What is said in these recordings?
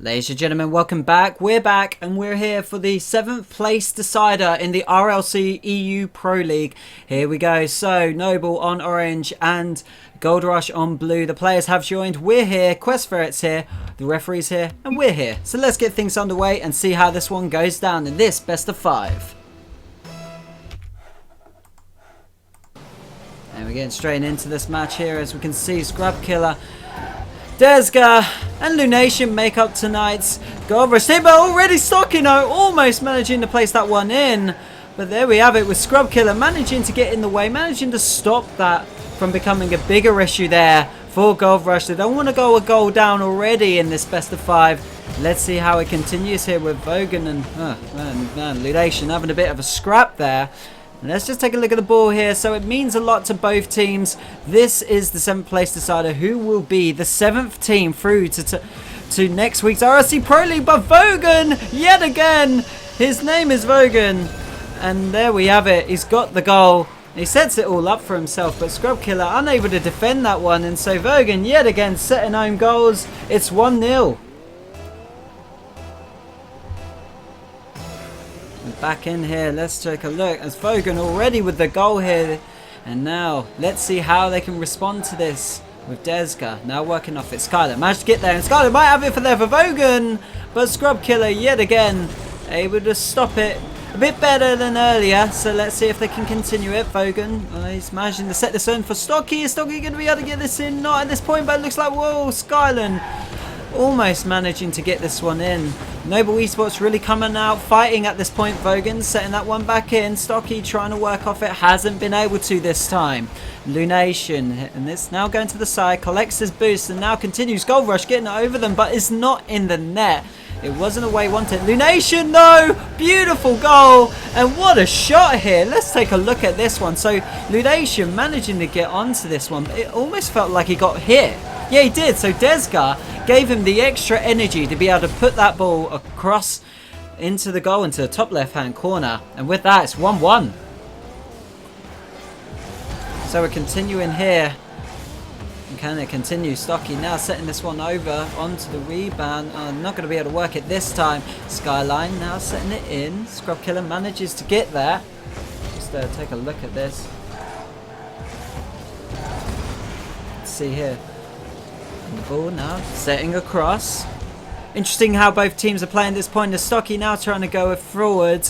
Ladies and gentlemen, welcome back. We're back and we're here for the 7th place decider in the RLC EU Pro League. Here we go. So, Noble on orange and Gold Rush on blue. The players have joined. We're here. Quest Ferret's here. The referee's here. And we're here. So let's get things underway and see how this one goes down in this best of 5. And we're getting straight into this match here. As we can see, Scrub Killer, Desga and Lunation make up tonight's Gold Rush team, but already Stockino almost managing to place that one in. But there we have it with Scrub Killer managing to get in the way, managing to stop that from becoming a bigger issue there for Gold Rush. They don't want to go a goal down already in this best of 5. Let's see how it continues here with Vogan and Lunation having a bit of a scrap there. And let's just take a look at the ball here. So it means a lot to both teams. This is the 7th place decider. Who will be the 7th team through to next week's RLC Pro League? But Vogan, yet again, his name is Vogan. And there we have it. He's got the goal. He sets it all up for himself. But Scrub Killer unable to defend that one. And so Vogan, yet again, setting home goals. It's 1-0. Back in here, let's take a look as Vogan already with the goal here. And now let's see how they can respond to this with Desga now working off it. Skylar managed to get there and Skylar might have it for Vogan, but Scrub Killer yet again able to stop it a bit better than earlier. So let's see if they can continue it. Vogan, he's managing to set this in for Stocky. Is Stocky going to be able to get this in? Not at this point, but it looks like, whoa, Skylan almost managing to get this one in. Noble eSports really coming out fighting at this point. Vogan setting that one back in. Stocky trying to work off it. Hasn't been able to this time. Lunation. And it's now going to the side. Collects his boost and now continues. Gold Rush getting it over them, but it's not in the net. It wasn't a way wanted. Lunation, no! Beautiful goal. And what a shot here. Let's take a look at this one. So Lunation managing to get onto this one. It almost felt like he got hit. Yeah, he did. So Desga gave him the extra energy to be able to put that ball across into the goal, into the top left-hand corner. And with that, it's 1-1. So we're continuing here. And can it continue? Stocky now setting this one over onto the rebound. Not going to be able to work it this time. Skyline now setting it in. Scrub Killer manages to get there. Just take a look at this. Let's see here. And the ball now setting across. Interesting how both teams are playing this point. The Stocky now trying to go forward.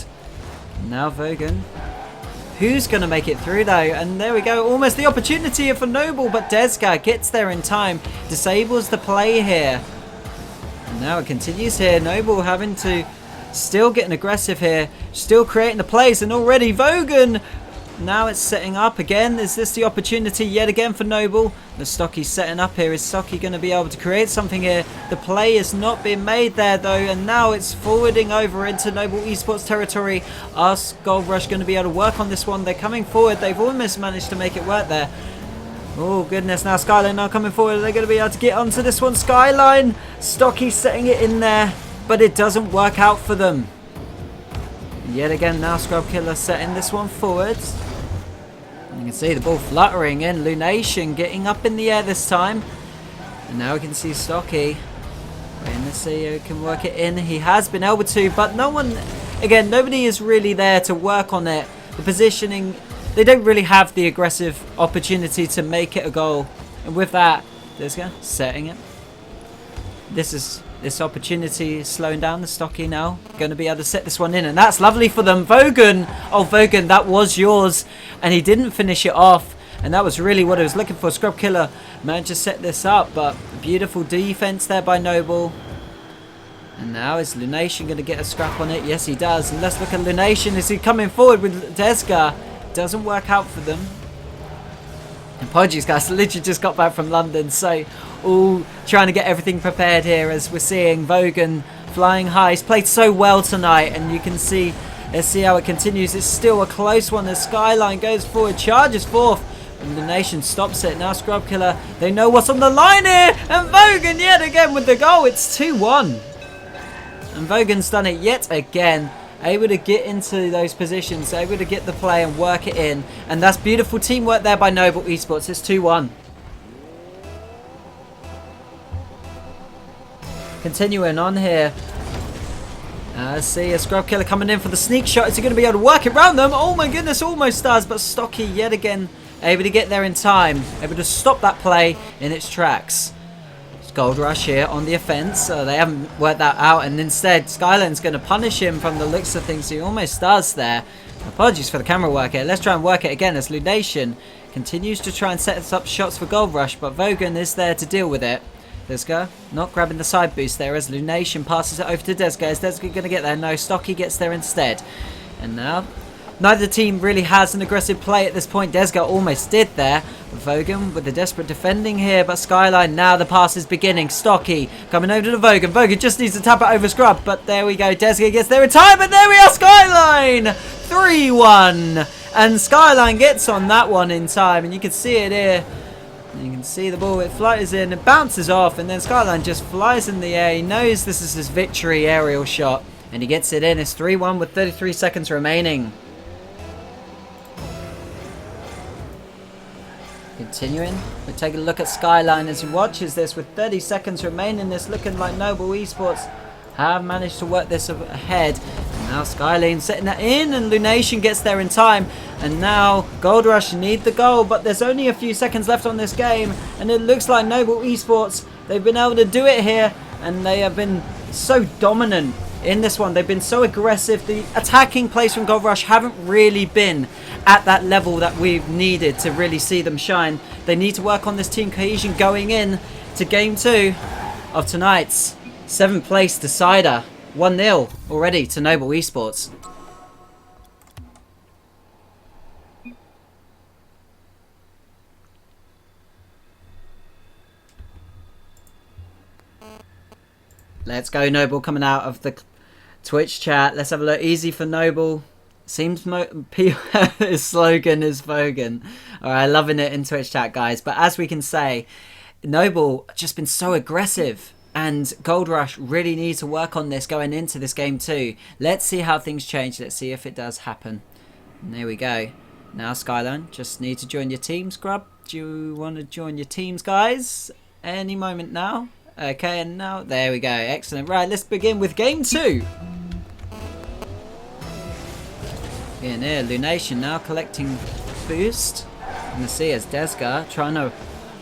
Now Vogan. Who's going to make it through though? And there we go. Almost the opportunity here for Noble. But Desga gets there in time. Disables the play here. And now it continues here. Noble having to still getting aggressive here. Still creating the plays. And already Vogan. Now it's setting up again. Is this the opportunity yet again for Noble? The Stocky's setting up here. Is Stocky going to be able to create something here? The play is not being made there though. And now it's forwarding over into Noble eSports territory. Are Gold Rush going to be able to work on this one? They're coming forward. They've almost managed to make it work there. Oh goodness, now Skyline now coming forward. They're going to be able to get onto this one. Skyline. Stocky setting it in there. But it doesn't work out for them. Yet again now Scrub Killer setting this one forward. You can see the ball fluttering in. Lunation getting up in the air this time. And now we can see Stocky. Waiting to see who can work it in. He has been able to, but no one, again, nobody is really there to work on it. The positioning, they don't really have the aggressive opportunity to make it a goal. And with that, Desga setting it. This opportunity is slowing down the Stocky now. Going to be able to set this one in. And that's lovely for them. Vogan. Oh, Vogan, that was yours. And he didn't finish it off. And that was really what I was looking for. Scrub Killer managed to set this up. But beautiful defense there by Noble. And now is Lunation going to get a scrap on it? Yes, he does. And let's look at Lunation. Is he coming forward with Desga? Doesn't work out for them. Apologies guys, I literally just got back from London, so all trying to get everything prepared here as we're seeing Vogan flying high. He's played so well tonight and you can see, let's see how it continues. It's still a close one. The Skyline goes forward, charges forth, and the Nation stops it. Now Scrub Killer, they know what's on the line here, and Vogan yet again with the goal. It's 2-1. And Vogan's done it yet again. Able to get into those positions, able to get the play and work it in. And that's beautiful teamwork there by Noble eSports. It's 2-1. Continuing on here. See a Scrub Killer coming in for the sneak shot. Is he going to be able to work it around them? Oh my goodness, almost does. But Stocky yet again able to get there in time. Able to stop that play in its tracks. It's Gold Rush here on the offense. They haven't worked that out. And instead, Skyline's going to punish him from the looks of things. He almost does there. Apologies for the camera work here. Let's try and work it again as Lunation continues to try and set up shots for Gold Rush. But Vogan is there to deal with it. Desga not grabbing the side boost there as Lunation passes it over to Desga. Is Desga going to get there? No, Stocky gets there instead. And now, neither team really has an aggressive play at this point. Desga almost did there. Vogan with the desperate defending here, but Skyline, now the pass is beginning. Stocky coming over to Vogan. Vogan just needs to tap it over Scrub, but there we go. Desga gets there in time, and there we are, Skyline! 3-1. And Skyline gets on that one in time, and you can see it here. You can see the ball, it flies in, it bounces off, and then Skyline just flies in the air. He knows this is his victory aerial shot, and he gets it in. It's 3-1 with 33 seconds remaining. Continuing, we take a look at Skyline as he watches this with 30 seconds remaining. It's looking like Noble Esports have managed to work this ahead. And now Skyline setting that in, and Lunation gets there in time. And now Gold Rush need the goal, but there's only a few seconds left on this game, and it looks like Noble Esports, they've been able to do it here, and they have been so dominant in this one. They've been so aggressive. The attacking plays from Gold Rush haven't really been at that level that we've needed to really see them shine. They need to work on this team cohesion going in to game 2 of tonight's 7th place decider. 1-0 already to Noble Esports. Let's go, Noble, coming out of the Twitch chat. Let's have a look. Easy for Noble. Seems his slogan is Vogan. Alright, loving it in Twitch chat, guys. But as we can say, Noble just been so aggressive. And Gold Rush really need to work on this going into this game too. Let's see how things change. Let's see if it does happen. And there we go. Now Skyline, just need to join your team, Scrub. Do you want to join your teams, guys? Any moment now. Okay, and now, there we go. Excellent. Right, let's begin with game 2. In here, Lunation now collecting boost. And you see as Desga trying to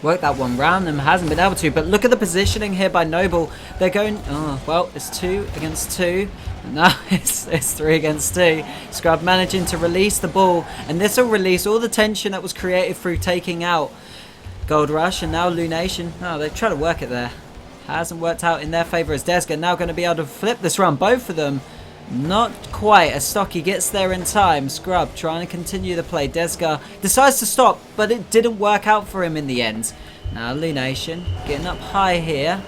work that one round and hasn't been able to. But look at the positioning here by Noble. They're going, oh, well, it's 2 against 2. Now it's 3 against 2. Scrub managing to release the ball. And this will release all the tension that was created through taking out Gold Rush. And now Lunation, oh, they try to work it there. Hasn't worked out in their favour as Desga now going to be able to flip this run. Both of them not quite as Stocky gets there in time. Scrub trying to continue the play. Desga decides to stop, but it didn't work out for him in the end. Now Lunation getting up high here.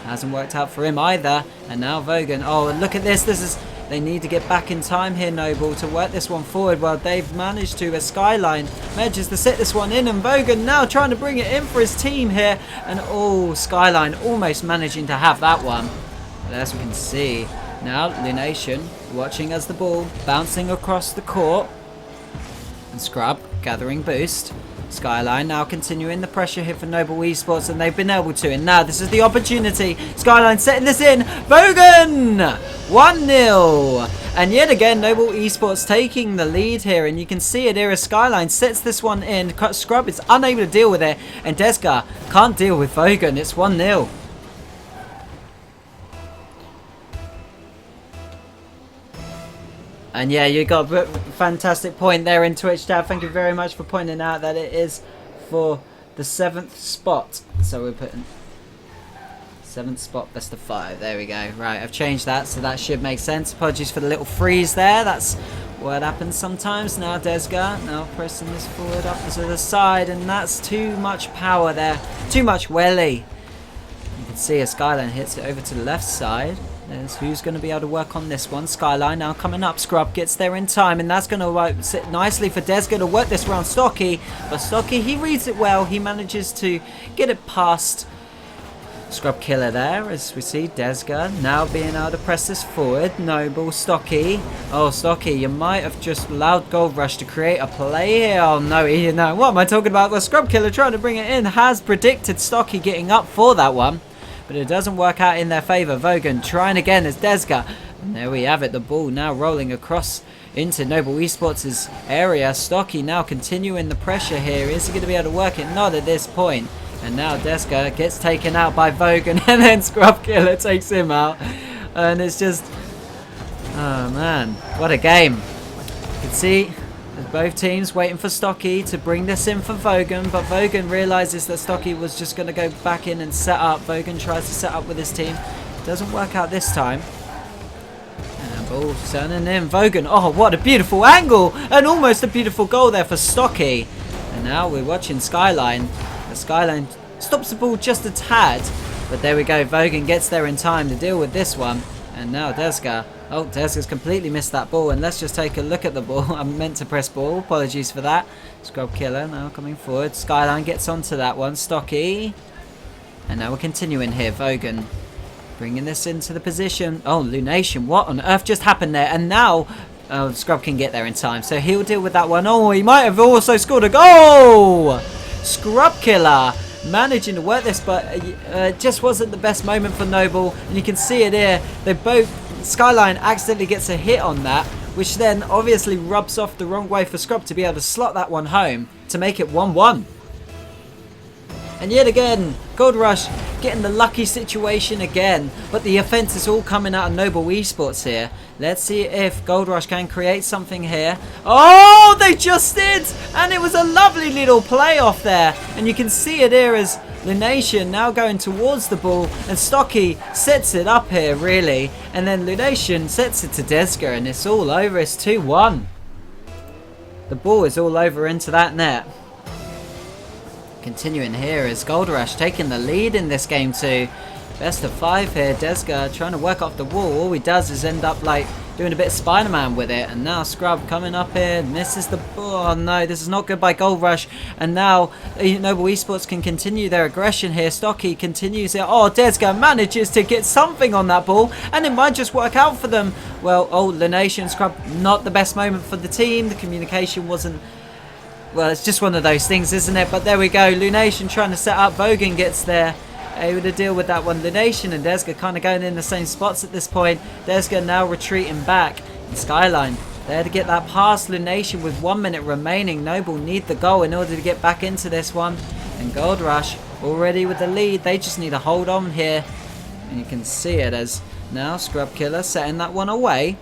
Hasn't worked out for him either. And now Vogan. Oh, look at this. They need to get back in time here, Noble, to work this one forward. Well, they've managed to, as Skyline manages to set this one in, and Vogan now trying to bring it in for his team here. And oh, Skyline almost managing to have that one. But as we can see, now Lunation watching as the ball bouncing across the court. And Scrub gathering boost. Skyline now continuing the pressure here for Noble Esports, and they've been able to. And now this is the opportunity. Skyline setting this in. Vogan! 1-0. And yet again, Noble Esports taking the lead here. And you can see it here as Skyline sets this one in. Scrub is unable to deal with it. And Desga can't deal with Vogan. It's 1-0. And yeah, you got a fantastic point there in Twitch chat. Thank you very much for pointing out that it is for the 7th spot. So we're putting 7th spot, best of 5. There we go. Right, I've changed that, so that should make sense. Apologies for the little freeze there. That's what happens sometimes. Now Desga, now pressing this forward up to the side, and that's too much power there. Too much welly. You can see as Skyline hits it over to the left side. There's who's going to be able to work on this one. Skyline now coming up. Scrub gets there in time, and that's going to sit nicely for Desga to work this round. Stocky, but Stocky, he reads it well. He manages to get it past Scrub Killer there, as we see Desga now being able to press this forward. Noble, Stocky. Oh, Stocky, you might have just allowed Gold Rush to create a play here. Oh, no, what am I talking about? Well, Scrub Killer trying to bring it in has predicted Stocky getting up for that one. but it doesn't work out in their favor. Vogan trying again as Desga. And there we have it. The ball now rolling across into Noble Esports' area. Stocky now continuing the pressure here. Is he going to be able to work it? Not at this point. And now Desga gets taken out by Vogan, and then Scrub Killer takes him out. And it's just... oh man, what a game. You can see there's both teams waiting for Stocky to bring this in for Vogan, but Vogan realizes that Stocky was just going to go back in and set up. Vogan tries to set up with his team. Doesn't work out this time. And ball turning in. Vogan, oh, what a beautiful angle! And almost a beautiful goal there for Stocky. And now we're watching Skyline. The Skyline stops the ball just a tad, but there we go. Vogan gets there in time to deal with this one. And now Desga. Oh, Desga's completely missed that ball. And let's just take a look at the ball. I meant to press ball. Apologies for that. Scrub Killer now coming forward. Skyline gets onto that one. Stocky. And now we're continuing here. Vogan bringing this into the position. Oh, Lunation. What on earth just happened there? And now Scrub can get there in time. So he'll deal with that one. Oh, he might have also scored a goal. Scrub Killer managing to work this, but it just wasn't the best moment for Noble. And you can see it here. They both... Skyline accidentally gets a hit on that, which then obviously rubs off the wrong way for Scrub to be able to slot that one home to make it 1-1. And yet again, Gold Rush getting the lucky situation again, but the offense is all coming out of Noble Esports here. Let's see if Gold Rush can create something here. Oh, they just did! And it was a lovely little playoff there. And you can see it here as Lunation now going towards the ball, and Stocky sets it up here, really. And then Lunation sets it to Desga, and it's all over. It's 2-1. The ball is all over into that net. Continuing here is Gold Rush taking the lead in this game too. Best of 5 here. Desga trying to work off the wall. All he does is end up like doing a bit of Spider-Man with it. And now Scrub coming up here. Misses the ball. Oh no, this is not good by Gold Rush. And now Noble Esports can continue their aggression here. Stocky continues it. Oh, Desga manages to get something on that ball. And it might just work out for them. Well, oh, Lunation, Scrub, not the best moment for the team. The communication wasn't... well, it's just one of those things, isn't it? But there we go. Lunation trying to set up. Vogan gets there. Able to deal with that one. Lunation and Desga kind of going in the same spots at this point. Desga now retreating back. And Skyline there to get that past Lunation with 1 minute remaining. Noble need the goal in order to get back into this one. And Gold Rush already with the lead. They just need to hold on here. And you can see it as now Scrub Killer setting that one away.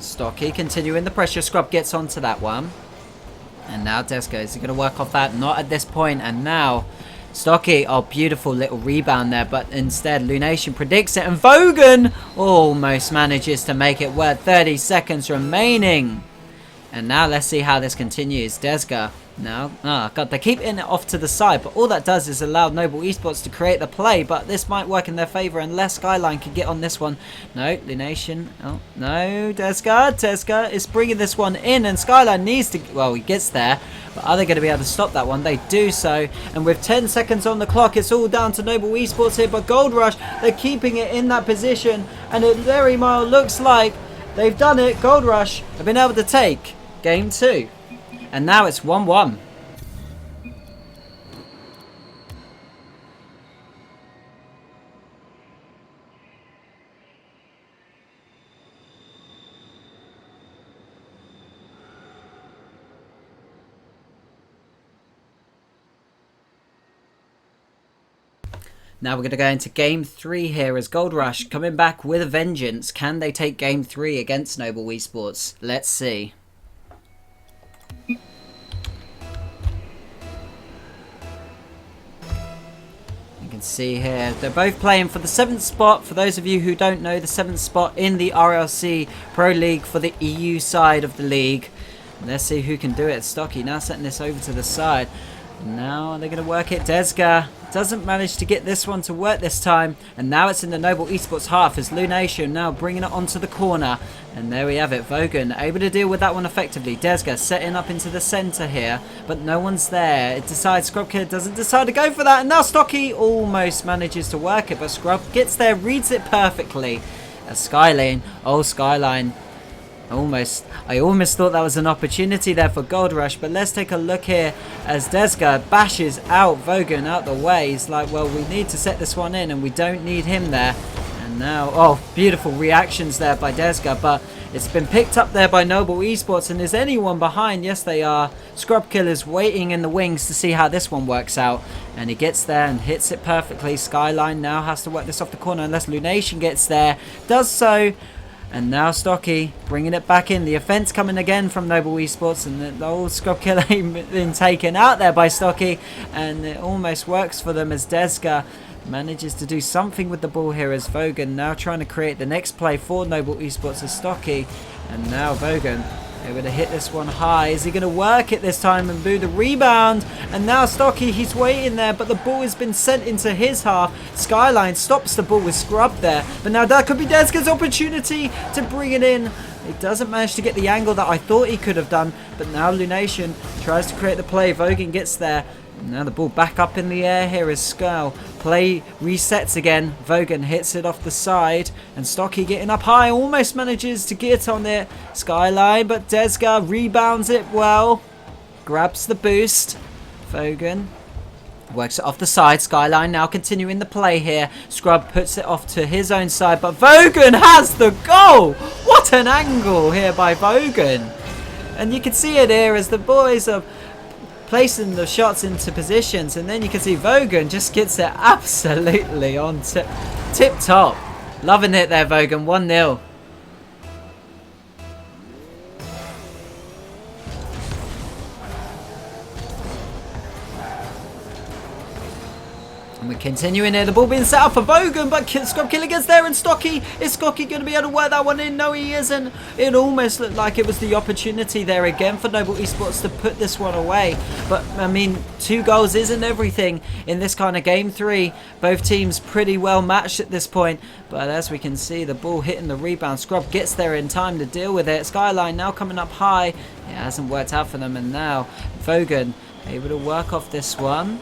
Stocky continuing the pressure. Scrub gets onto that one. And now Desga, is he going to work off that? Not at this point. And now Stocky, oh, beautiful little rebound there. But instead, Lunation predicts it. And Vogan almost manages to make it work. 30 seconds remaining. And now let's see how this continues. Desga now. Oh, God, they keep hitting it off to the side. But all that does is allow Noble Esports to create the play. But this might work in their favor unless Skyline can get on this one. No, Lunation. Oh, no, Desga. Desga is bringing this one in. And Skyline needs to... well, he gets there. But are they going to be able to stop that one? They do so. And with 10 seconds on the clock, it's all down to Noble Esports here. But Gold Rush, they're keeping it in that position. And it very well looks like they've done it. Gold Rush have been able to take Game 2. And now it's 1-1. Now we're going to go into Game 3 here as Gold Rush coming back with a vengeance. Can they take Game 3 against Noble Esports? Let's see. You can see here, they're both playing for the 7th spot. For those of you who don't know, the 7th spot in the RLC Pro League for the EU side of the league. Let's see who can do it. Stocky now setting this over to the side. Now they're going to work it. Desga doesn't manage to get this one to work this time. And now it's in the Noble Esports half as Lunation now bringing it onto the corner. And there we have it. Vogan able to deal with that one effectively. Desga setting up into the centre here. But no one's there. It decides Scrub Kid doesn't decide to go for that. And now Stocky almost manages to work it. But Scrub gets there, reads it perfectly. As Skyline. Oh, Skyline. I almost thought that was an opportunity there for Gold Rush, but let's take a look here as Desga bashes out Vogan out the way. He's like, well, we need to set this one in and we don't need him there. And now, oh, beautiful reactions there by Desga, but it's been picked up there by Noble Esports. And is anyone behind? Yes, they are. Scrub Killer's waiting in the wings to see how this one works out. And he gets there and hits it perfectly. Skyline now has to work this off the corner unless Lunation gets there. Does so. And now Stocky bringing it back in. The offense coming again from Noble Esports. And the old Scrub Killer been taken out there by Stocky. And it almost works for them as Desga manages to do something with the ball here as Vogan now trying to create the next play for Noble Esports as Stocky. And now Vogan able to hit this one high. Is he going to work it this time and boo the rebound? And now Stocky, he's waiting there, but the ball has been sent into his half. Skyline stops the ball with Scrub there. But now that could be Desga's opportunity to bring it in. He doesn't manage to get the angle that I thought he could have done. But now Lunation tries to create the play. Vogan gets there. Now the ball back up in the air here as Skull. Play resets again. Vogan hits it off the side. And Stocky getting up high. Almost manages to get on it. Skyline, but Desga rebounds it well. Grabs the boost. Vogan works it off the side. Skyline now continuing the play here. Scrub puts it off to his own side. But Vogan has the goal. What an angle here by Vogan. And you can see it here as the boys are placing the shots into positions, and then you can see Vogan just gets it absolutely on tip top. Loving it there, Vogan. 1-0. And we're continuing here. The ball being set up for Vogan, but Scrub Killer gets there and Stocky. Is Stocky going to be able to work that one in? No, he isn't. It almost looked like it was the opportunity there again for Noble Esports to put this one away. But, I mean, 2 goals isn't everything in this kind of game 3. Both teams pretty well matched at this point. But as we can see, the ball hitting the rebound. Scrub gets there in time to deal with it. Skyline now coming up high. It hasn't worked out for them. And now Vogan able to work off this one.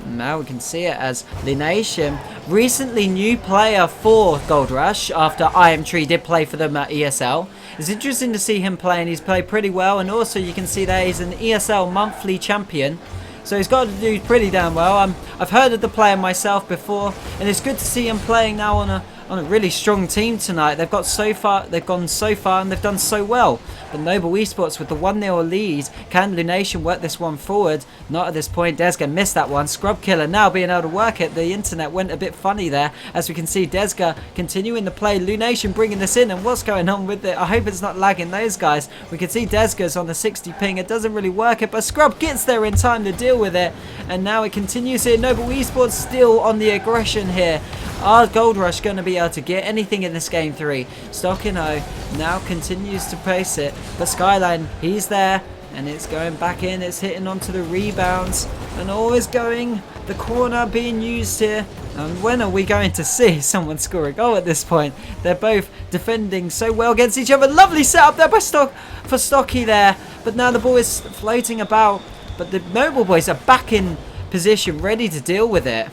Now we can see it as Lunation, recently new player for Gold Rush after Tree did play for them at ESL. It's interesting to see him play, and he's played pretty well, and also you can see that he's an ESL monthly champion. So he's got to do pretty damn well. I've heard of the player myself before, and it's good to see him playing now on a really strong team tonight. They've gone so far, and they've done so well. But Noble Esports with the 1-0 lead. Can Lunation work this one forward? Not at this point. Desga missed that one. Scrub Killer now being able to work it. The internet went a bit funny there. As we can see, Desga continuing the play. Lunation bringing this in. And what's going on with it? I hope it's not lagging those guys. We can see Desga's on the 60 ping. It doesn't really work it, but Scrub gets there in time to deal with it. And now it continues here. Noble Esports still on the aggression here. Are Gold Rush going to be able to get anything in this game 3? Stockino now continues to pace it, but Skyline, he's there, and it's going back in. It's hitting onto the rebounds, and always going the corner being used here. And when are we going to see someone score a goal at this point? They're both defending so well against each other. Lovely setup there by for Stocky there, but now the ball is floating about. But the Noble boys are back in position, ready to deal with it.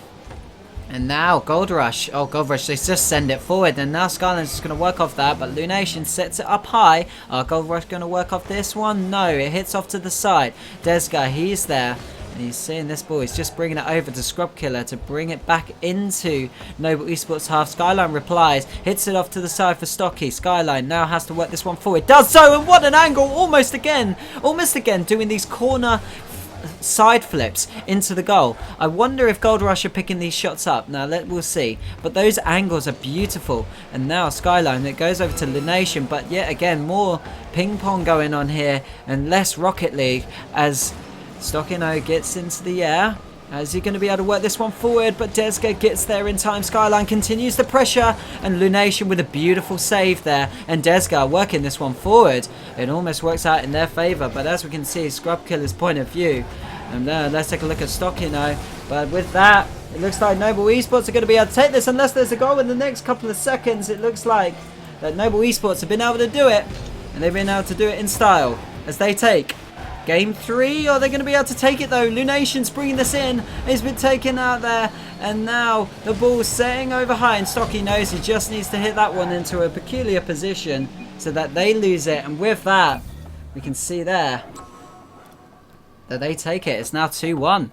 And now Gold Rush. Oh, Gold Rush, they just send it forward. And now Skyline's just going to work off that. But Lunation sets it up high. Gold Rush going to work off this one? No, it hits off to the side. Desga, he's there. And he's seeing this ball. He's just bringing it over to Scrub Killer to bring it back into Noble Esports half. Skyline replies. Hits it off to the side for Stocky. Skyline now has to work this one forward. Does so. And what an angle. Almost again. Almost again doing these corner side flips into the goal. I wonder if Gold Rush are picking these shots up. Now we'll see. But those angles are beautiful. And now Skyline, it goes over to Lunation. But yet again, more ping pong going on here and less Rocket League as Stockino gets into the air. Is he going to be able to work this one forward? But Desga gets there in time. Skyline continues the pressure. And Lunation with a beautiful save there. And Desga working this one forward. It almost works out in their favour. But as we can see, Scrub Killer's point of view. And let's take a look at Stockino. But with that, it looks like Noble Esports are going to be able to take this. Unless there's a goal in the next couple of seconds. It looks like that Noble Esports have been able to do it. And they've been able to do it in style. As they take Game 3, are they going to be able to take it though? Lunation's bringing this in. He's been taken out there. And now the ball's setting over high. And Stocky knows he just needs to hit that one into a peculiar position so that they lose it. And with that, we can see there that they take it. It's now 2-1.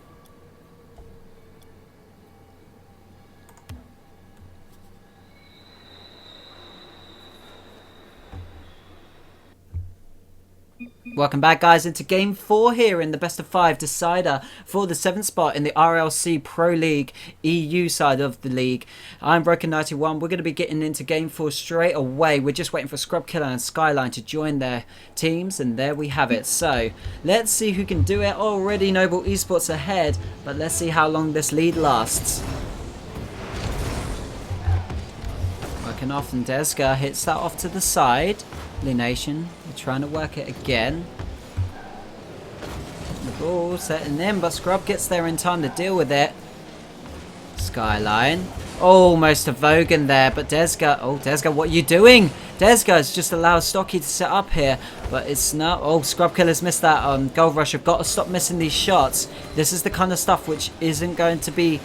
Welcome back, guys, into Game 4 here in the best of 5 decider for the 7th spot in the RLC Pro League EU side of the league. I'm Broken91. We're going to be getting into Game 4 straight away. We're just waiting for Scrub Killer and Skyline to join their teams, and there we have it. So let's see who can do it. Already Noble eSports ahead, but let's see how long this lead lasts. Working off, and Desga hits that off to the side. Lunation, they're trying to work it again. The ball setting in, but Scrub gets there in time to deal with it. Skyline. Almost a Vogan there, but Desga. Oh, Desga, what are you doing? Desga has just allowed Stocky to set up here, but it's not. Oh, Scrub Killer's missed that on Gold Rush. I've got to stop missing these shots. This is the kind of stuff which isn't going to be,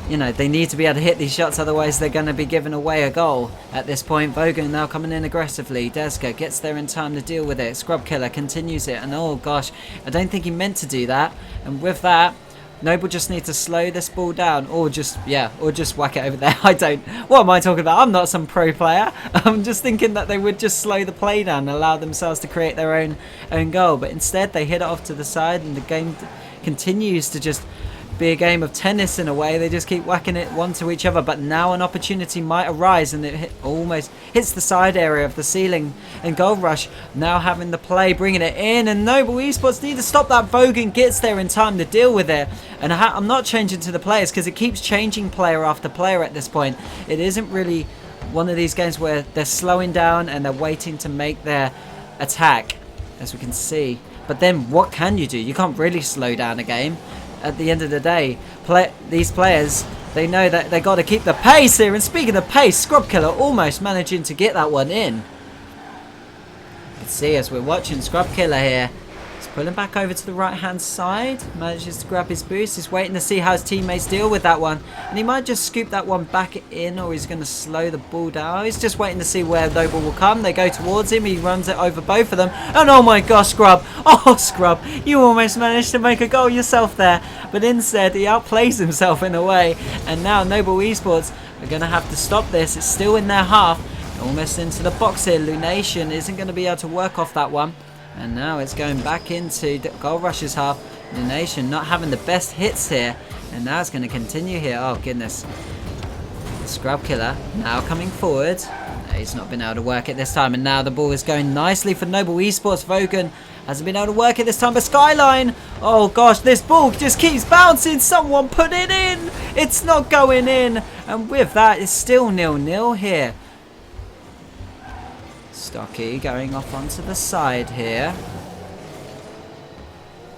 you know, they need to be able to hit these shots, otherwise they're going to be giving away a goal at this point. Vogan now coming in aggressively. Desga gets there in time to deal with it. Scrub Killer continues it, and oh gosh, I don't think he meant to do that. And with that, Noble just needs to slow this ball down, or just, yeah, or just whack it over there. I don't, what am I talking about? I'm not some pro player. I'm just thinking that they would just slow the play down and allow themselves to create their own goal. But instead, they hit it off to the side, and the game continues to just be a game of tennis in a way. They just keep whacking it one to each other, but now an opportunity might arise, and it almost hits the side area of the ceiling. And Gold Rush now having the play, bringing it in, and Noble eSports need to stop that. Vogan gets there in time to deal with it. And I'm not changing to the players because it keeps changing player after player at this point. It isn't really one of these games where they're slowing down and they're waiting to make their attack, as we can see. But then what can you do? You can't really slow down a game. At the end of the day, these players, they know that they got to keep the pace here. And speaking of pace, Scrub Killer almost managing to get that one in. You can see as we're watching Scrub Killer here, he's pulling back over to the right hand side, manages to grab his boost. He's waiting to see how his teammates deal with that one, and he might just scoop that one back in, or he's going to slow the ball down. He's just waiting to see where Noble will come. They go towards him, he runs it over both of them, and oh my gosh, Scrub, oh Scrub, you almost managed to make a goal yourself there, but instead he outplays himself in a way. And now Noble eSports are going to have to stop this. It's still in their half, almost into the box here. Lunation isn't going to be able to work off that one. And now it's going back into Gold Rush's half. The Nation not having the best hits here. And now it's going to continue here. Oh, goodness. Scrub Killer now coming forward. He's not been able to work it this time. And now the ball is going nicely for Noble eSports. Vogan hasn't been able to work it this time. But Skyline, oh gosh, this ball just keeps bouncing. Someone put it in. It's not going in. And with that, it's still 0-0 here. Stocky going off onto the side here.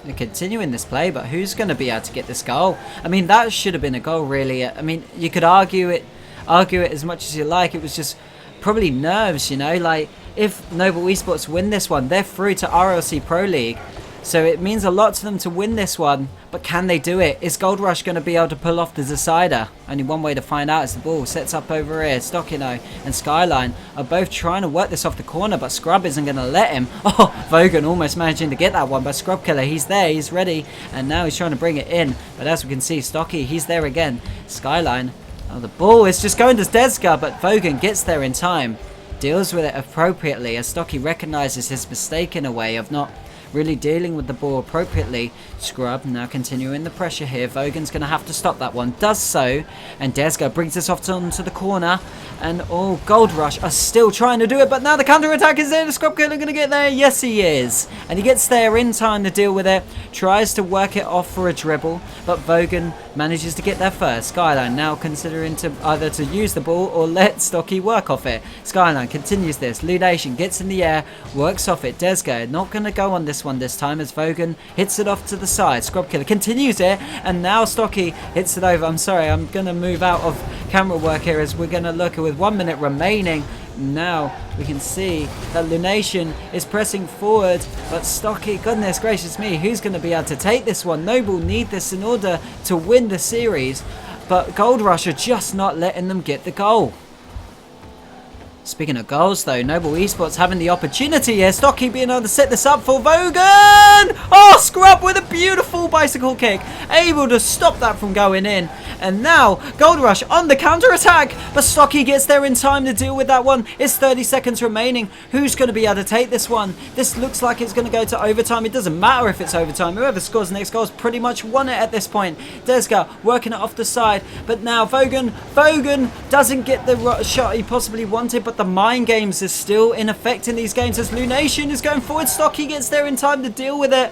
They're continuing this play, but who's going to be able to get this goal? I mean, that should have been a goal, really. I mean, you could argue it as much as you like. It was just probably nerves, you know. Like, if Noble eSports win this one, they're through to RLC Pro League. So it means a lot to them to win this one, but can they do it? Is Gold Rush going to be able to pull off the decider? Only one way to find out is the ball sets up over here. Stockino and Skyline are both trying to work this off the corner, but Scrub isn't going to let him. Oh, Vogan almost managing to get that one, but Scrub Killer, he's there, he's ready, and now he's trying to bring it in. But as we can see, Stocky, he's there again. Skyline, oh, the ball is just going to Desga, but Vogan gets there in time. Deals with it appropriately as Stocky recognises his mistake in a way of not really dealing with the ball appropriately. Scrub now continuing the pressure here. Vogan's going to have to stop that one. Does so. And Desga brings this off onto the corner. And oh, Gold Rush are still trying to do it. But now the counter-attack is there. The Scrub Killer going to get there. Yes, he is. And he gets there in time to deal with it. Tries to work it off for a dribble. But Vogan manages to get there first. Skyline now considering to either to use the ball or let Stocky work off it. Skyline continues this. Lunation gets in the air. Works off it. Desga not going to go on this one this time as Vogan hits it off to the side. Scrub Killer continues it, and now Stocky hits it over. I'm sorry, I'm going to move out of camera work here as we're going to look with 1 minute remaining. Now we can see that Lunation is pressing forward, but Stocky, goodness gracious me, who's going to be able to take this one? Noble need this in order to win the series, but Gold Rush are just not letting them get the goal. Speaking of goals though, Noble eSports having the opportunity here. Stocky being able to set this up for Vogan. Oh, Scrub with a beautiful bicycle kick. Able to stop that from going in. And now, Gold Rush on the counter-attack. But Stocky gets there in time to deal with that one. It's 30 seconds remaining. Who's going to be able to take this one? This looks like it's going to go to overtime. It doesn't matter if it's overtime. Whoever scores the next goal has pretty much won it at this point. Desga working it off the side. But now Vogan doesn't get the shot he possibly wanted. But the mind games is still in effect in these games as Lunation is going forward. Stocky gets there in time to deal with it.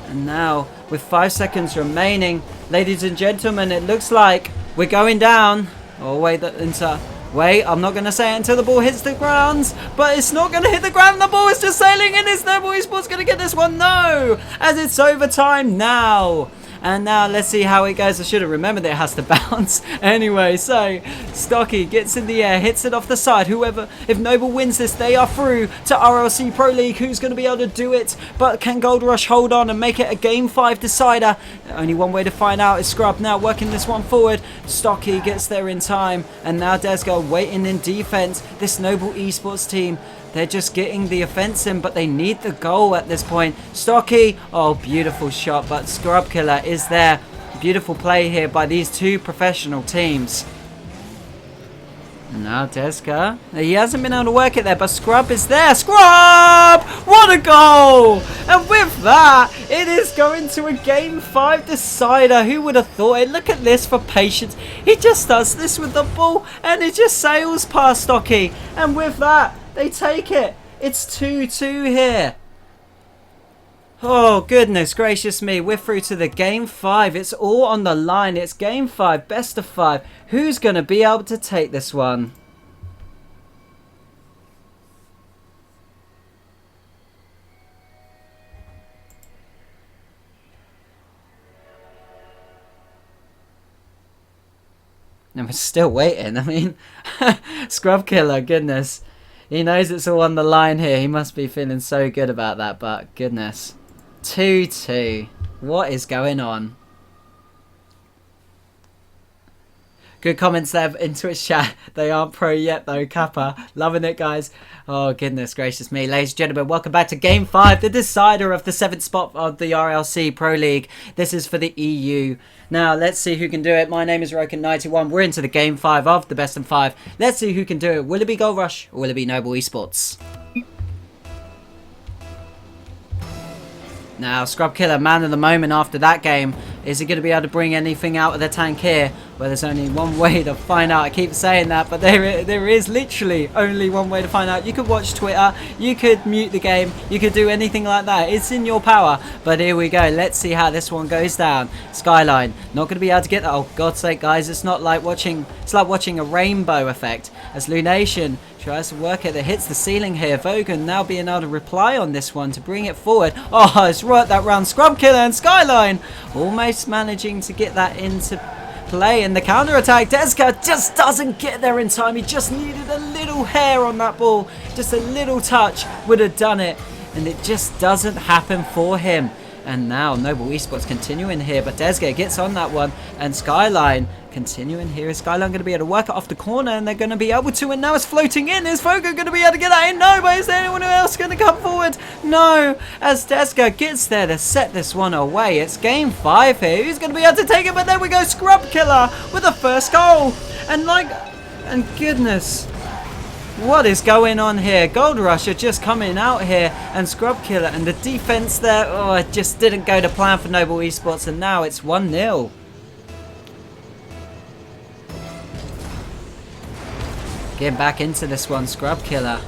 And now, with 5 seconds remaining, ladies and gentlemen, it looks like we're going down. Oh, wait, I'm not going to say it until the ball hits the ground, but it's not going to hit the ground. The ball is just sailing in. Is Noble eSports going to get this one? No, as it's overtime now. And now let's see how it goes. I should have remembered that it has to bounce. Anyway, so Stocky gets in the air, hits it off the side. If Noble wins this, they are through to RLC Pro League. Who's going to be able to do it? But can Gold Rush hold on and make it a Game 5 decider? Only one way to find out is Scrub now working this one forward. Stocky gets there in time. And now Desgo waiting in defense. This Noble eSports team, they're just getting the offense in, but they need the goal at this point. Stocky, oh, beautiful shot, but Scrub Killer is there. Beautiful play here by these two professional teams. And now Desga, he hasn't been able to work it there, but Scrub is there. Scrub! What a goal! And with that, it is going to a Game 5 decider. Who would have thought it? Look at this for patience. He just does this with the ball, and it just sails past Stocky. And with that, they take it. It's 2-2 here. Oh, goodness gracious me. We're through to the Game 5. It's all on the line. It's Game 5, best of 5. Who's going to be able to take this one? And we're still waiting. I mean, Scrub Killer, goodness. He knows it's all on the line here. He must be feeling so good about that, but goodness. 2-2. What is going on? Good comments there in Twitch chat. They aren't pro yet though, Kappa. Loving it, guys. Oh, goodness gracious me. Ladies and gentlemen, welcome back to Game 5, the decider of the 7th spot of the RLC Pro League. This is for the EU. Now, let's see who can do it. My name is Roken91. We're into the Game 5 of the best of 5. Let's see who can do it. Will it be Gold Rush or will it be Noble eSports? Now, Scrub Killer, man of the moment after that game. Is he going to be able to bring anything out of the tank here? Well, there's only one way to find out. I keep saying that, but there is literally only one way to find out. You could watch Twitter, you could mute the game, you could do anything like that. It's in your power. But here we go. Let's see how this one goes down. Skyline, not going to be able to get that. Oh, God's sake, guys. It's not like watching, it's like watching a rainbow effect. As Lunation tries to work it, that hits the ceiling here. Vogan now being able to reply on this one to bring it forward. Oh, it's right that round. Scrub Killer and Skyline almost managing to get that into play in the counter attack. Desga just doesn't get there in time. He just needed a little hair on that ball. Just a little touch would have done it. And it just doesn't happen for him. And now Noble eSports continuing here, but Desga gets on that one, and Skyline continuing here. Is Skyline going to be able to work it off the corner, and they're going to be able to, and now it's floating in. Is Voga going to be able to get that in? No, but is there anyone else going to come forward? No, as Desga gets there to set this one away. It's Game 5 here. Who's going to be able to take it? But there we go, Scrub Killer with the first goal. And goodness, what is going on here? Gold Rush are just coming out here, and Scrub Killer and the defense there, oh, it just didn't go to plan for Noble eSports, and now it's 1-0. Getting back into this one, Scrub Killer.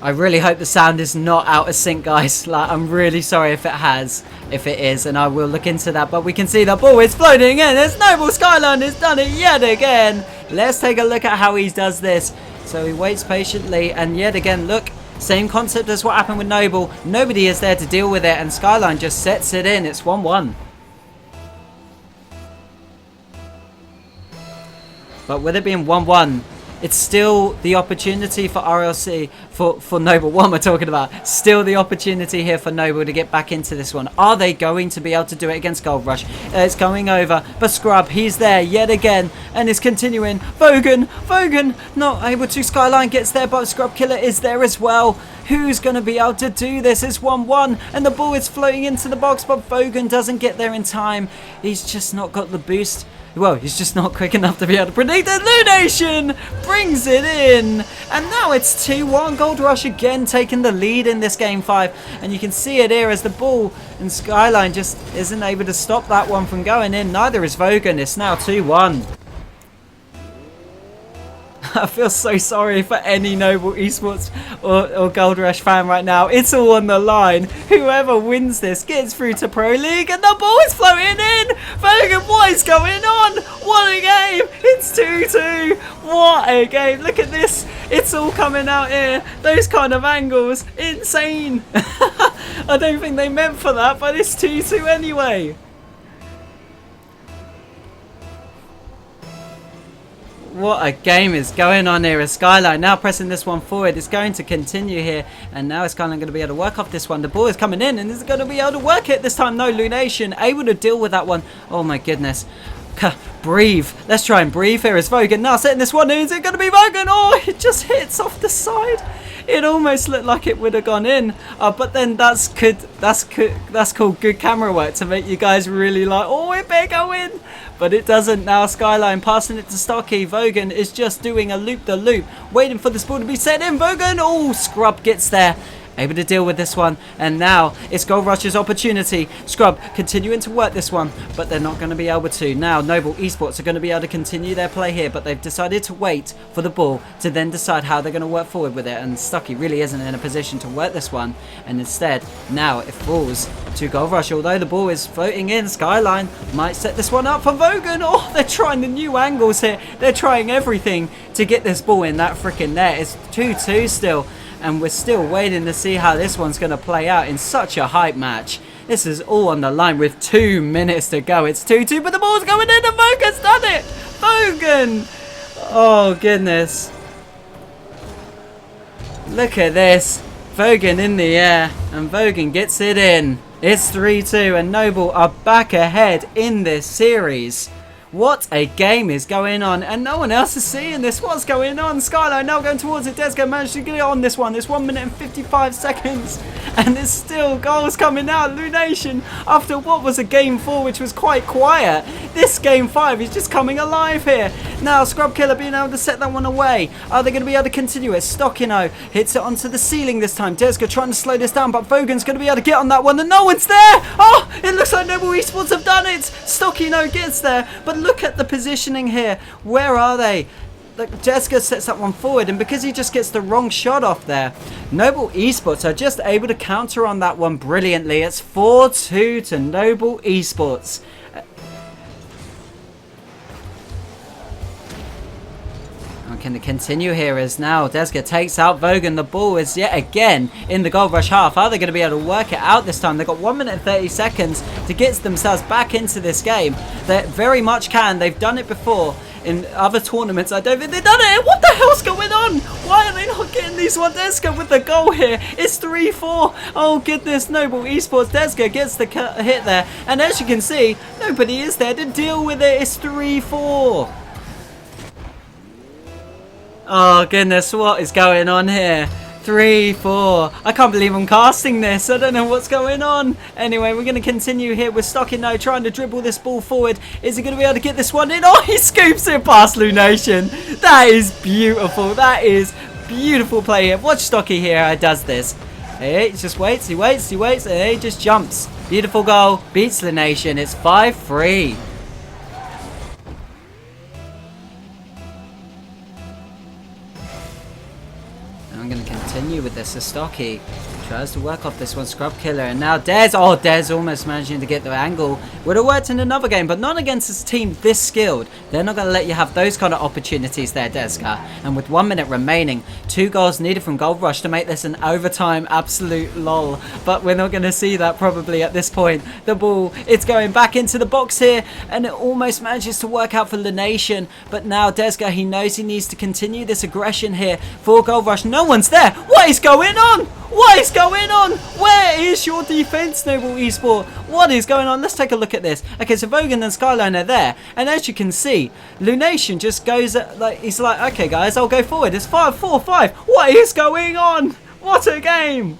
I really hope the sound is not out of sync, guys. Like, I'm really sorry if it is, and I will look into that. But we can see the ball is floating in. It's Noble. Skyline has done it yet again. Let's take a look at how he does this. So he waits patiently, and yet again, look, same concept as what happened with Noble. Nobody is there to deal with it, and Skyline just sets it in. It's 1-1. But with it being 1-1, it's still the opportunity for RLC, for Noble. What am I talking about? Still the opportunity here for Noble to get back into this one. Are they going to be able to do it against Gold Rush? It's going over, but Scrub, he's there yet again, and is continuing. Vogan, not able to. Skyline gets there, but Scrub Killer is there as well. Who's going to be able to do this? It's 1-1, and the ball is floating into the box, but Vogan doesn't get there in time. He's just not got the boost. Well, he's just not quick enough to be able to predict it. Lunation brings it in. And now it's 2-1. Gold Rush again taking the lead in this game 5. And you can see it here as the ball and Skyline just isn't able to stop that one from going in. Neither is Vogan. It's now 2-1. I feel so sorry for any Noble Esports or Gold Rush fan right now. It's all on the line. Whoever wins this gets through to Pro League, and the ball is floating in. Vogan, what is going on? What a game. It's 2-2. What a game. Look at this. It's all coming out here. Those kind of angles. Insane. I don't think they meant for that, but it's 2-2 anyway. What a game is going on here as Skyline now pressing this one forward. It's going to continue here, and now Skyline going to be able to work off this one. The ball is coming in, and is going to be able to work it this time. No, Lunation able to deal with that one. Oh my goodness. Breathe. Let's try and breathe here as Vogan now setting this one in. Is it going to be Vogan? Oh, it just hits off the side. It almost looked like it would have gone in, but then that's called good camera work to make you guys really like, oh, it better go in. But it doesn't now. Skyline passing it to Stocky. Vogan is just doing a loop-the-loop, waiting for this ball to be set in. Vogan, oh, Scrub gets there. Able to deal with this one, and now it's Gold Rush's opportunity. Scrub continuing to work this one, but they're not going to be able to. Now Noble Esports are going to be able to continue their play here, but they've decided to wait for the ball to then decide how they're going to work forward with it, and Stucky really isn't in a position to work this one, and instead now it falls to Gold Rush. Although the ball is floating in, Skyline might set this one up for Vogan. Oh, they're trying the new angles here. They're trying everything to get this ball in that freaking net. It's 2-2 still. And we're still waiting to see how this one's going to play out in such a hype match. This is all on the line with 2 minutes to go. It's 2-2, but the ball's going in and Vogan's done it! Vogan! Oh, goodness. Look at this. Vogan in the air, and Vogan gets it in. It's 3-2, and Noble are back ahead in this series. What a game is going on, and no one else is seeing this. What's going on? Skyline now going towards it. Desco managed to get it on this one. It's 1 minute and 55 seconds, and there's still goals coming out. Lunation, after what was a game 4 which was quite quiet, this game 5 is just coming alive here. Now Scrub Killer being able to set that one away. Are they going to be able to continue it? Stockino hits it onto the ceiling this time. Desco trying to slow this down, but Vogan's going to be able to get on that one, and no one's there. Oh, it looks like Noble Esports have done it. Stockino gets there, but look at the positioning here. Where are they? Look, Desco sets that one forward, and because he just gets the wrong shot off there, Noble Esports are just able to counter on that one brilliantly. It's 4-2 to Noble Esports. Can continue here as now Desco takes out Vogan. The ball is yet again in the Gold Rush half. Are they going to be able to work it out this time? They've got 1 minute and 30 seconds to get themselves back into this game. They very much can. They've done it before in other tournaments. I don't think they've done it. What the hell's going on? Why are they not getting these one? Desco with the goal here. It's 3-4. Oh goodness. Noble Esports. Desco gets the hit there, and as you can see, nobody is there to deal with it. It's 3-4. Oh goodness, what is going on here? 3-4. I can't believe I'm casting this. I don't know what's going on. Anyway, we're going to continue here with Stockino trying to dribble this ball forward. Is he going to be able to get this one in? Oh, he scoops it past Lunation. That is beautiful. That is beautiful play here. Watch Stocky here how he does this. He just waits, he waits, and he just jumps. Beautiful goal. Beats Lunation. It's 5-3. I'm going to continue with this. Stocky Tries to work off this one, Scrub Killer, and now Dez. Oh, Dez almost managing to get the angle. Would have worked in another game, but not against this team this skilled. They're not going to let you have those kind of opportunities there, Dezka. And with 1 minute remaining, 2 goals needed from Gold Rush to make this an overtime absolute lol. But we're not going to see that probably at this point. The ball, it's going back into the box here, and it almost manages to work out for the nation. But now Dezka, he knows he needs to continue this aggression here for Gold Rush. No one's there. What is going on? What is going on? Where is your defense, Noble Esport? What is going on? Let's take a look at this. Okay, so Vogan and Skyline are there, and as you can see, Lunation just goes he's like, okay guys, I'll go forward. It's 5-4-5. What is going on? What a game!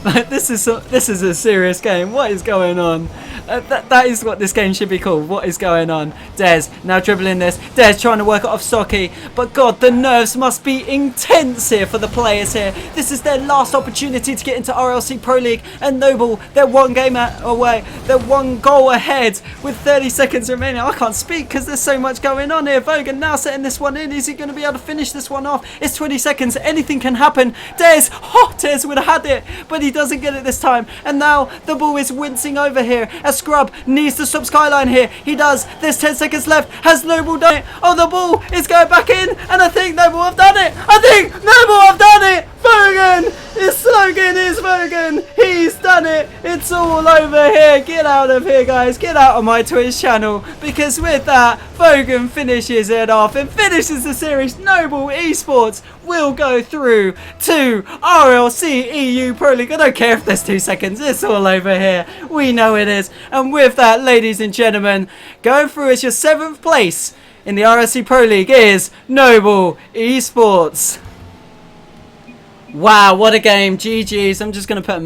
Like, this is a serious game. What is going on? That is what this game should be called. What is going on? Dez now dribbling this. Dez trying to work it off Stocky. But God, the nerves must be intense here for the players here. This is their last opportunity to get into RLC Pro League. And Noble, they're 1 game away. They're 1 goal ahead with 30 seconds remaining. I can't speak because there's so much going on here. Vogan now setting this one in. Is he going to be able to finish this one off? It's 20 seconds. Anything can happen. Dez. Oh, Dez would have had it. But he doesn't get it this time. And now the ball is wincing over here. As Scrub needs to stop Skyline here. He does. There's 10 seconds left. Has Noble done it? Oh, the ball is going back in. And I think Noble have done it. I think Noble have done it. Vogan! His slogan is Vogan. He's done it. It's all over here. Get out of here, guys. Get out of my Twitch channel. Because with that, Vogan finishes it off and finishes the series. Noble Esports will go through to RLC EU Pro League. I don't care if there's 2 seconds. It's all over here. We know it is. And with that, ladies and gentlemen, going through as your 7th place in the RLC Pro League is Noble Esports. Wow, what a game. GG's. I'm just going to put a